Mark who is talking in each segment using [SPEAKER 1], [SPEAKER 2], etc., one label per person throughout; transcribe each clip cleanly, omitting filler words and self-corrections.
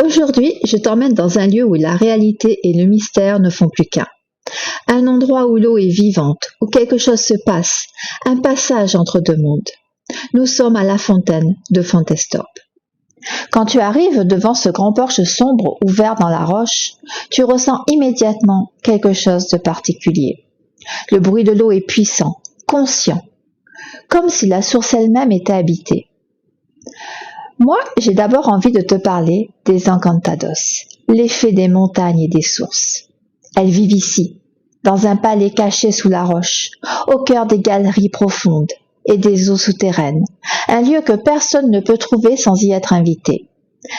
[SPEAKER 1] Aujourd'hui, je t'emmène dans un lieu où la réalité et le mystère ne font plus qu'un. Un endroit où l'eau est vivante, où quelque chose se passe, un passage entre deux mondes. Nous sommes à la fontaine de Fontestorp. Quand tu arrives devant ce grand porche sombre ouvert dans la roche, tu ressens immédiatement quelque chose de particulier. Le bruit de l'eau est puissant, conscient, comme si la source elle-même était habitée. Moi, j'ai d'abord envie de te parler des encantados, l'effet des montagnes et des sources. Elles vivent ici, dans un palais caché sous la roche, au cœur des galeries profondes et des eaux souterraines, un lieu que personne ne peut trouver sans y être invité.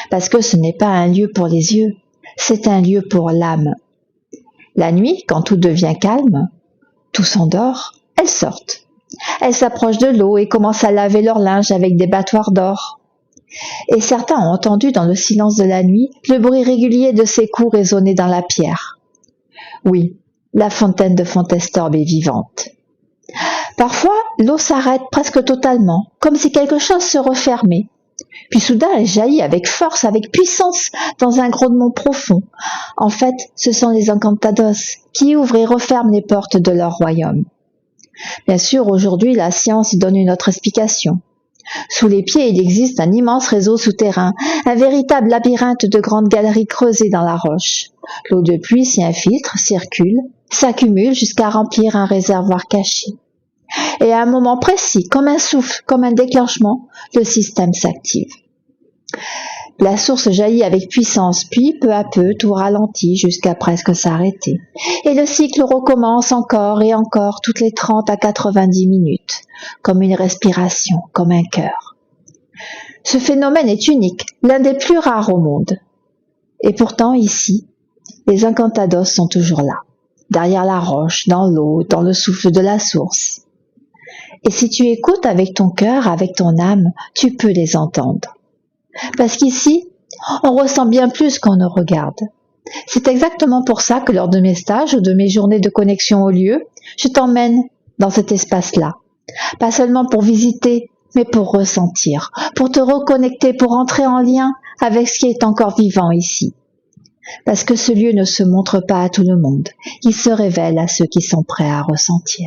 [SPEAKER 1] Parce que ce n'est pas un lieu pour les yeux, c'est un lieu pour l'âme. La nuit, quand tout devient calme, tout s'endort, elles sortent. Elles s'approchent de l'eau et commencent à laver leur linge avec des battoirs d'or. Et certains ont entendu dans le silence de la nuit le bruit régulier de ses coups résonner dans la pierre. Oui, la fontaine de Fontestorp est vivante. Parfois, l'eau s'arrête presque totalement, comme si quelque chose se refermait. Puis soudain, elle jaillit avec force, avec puissance, dans un grondement profond. En fait, ce sont les encantados qui ouvrent et referment les portes de leur royaume. Bien sûr, aujourd'hui, la science donne une autre explication. Sous les pieds, il existe un immense réseau souterrain, un véritable labyrinthe de grandes galeries creusées dans la roche. L'eau de pluie s'y infiltre, circule, s'accumule jusqu'à remplir un réservoir caché. Et à un moment précis, comme un souffle, comme un déclenchement, le système s'active. La source jaillit avec puissance, puis peu à peu, tout ralentit jusqu'à presque s'arrêter. Et le cycle recommence encore et encore toutes les 30 à 90 minutes, comme une respiration, comme un cœur. Ce phénomène est unique, l'un des plus rares au monde. Et pourtant, ici, les encantados sont toujours là, derrière la roche, dans l'eau, dans le souffle de la source. Et si tu écoutes avec ton cœur, avec ton âme, tu peux les entendre. Parce qu'ici, on ressent bien plus qu'on ne regarde. C'est exactement pour ça que lors de mes stages ou de mes journées de connexion au lieu, je t'emmène dans cet espace-là. Pas seulement pour visiter, mais pour ressentir, pour te reconnecter, pour entrer en lien avec ce qui est encore vivant ici. Parce que ce lieu ne se montre pas à tout le monde, il se révèle à ceux qui sont prêts à ressentir.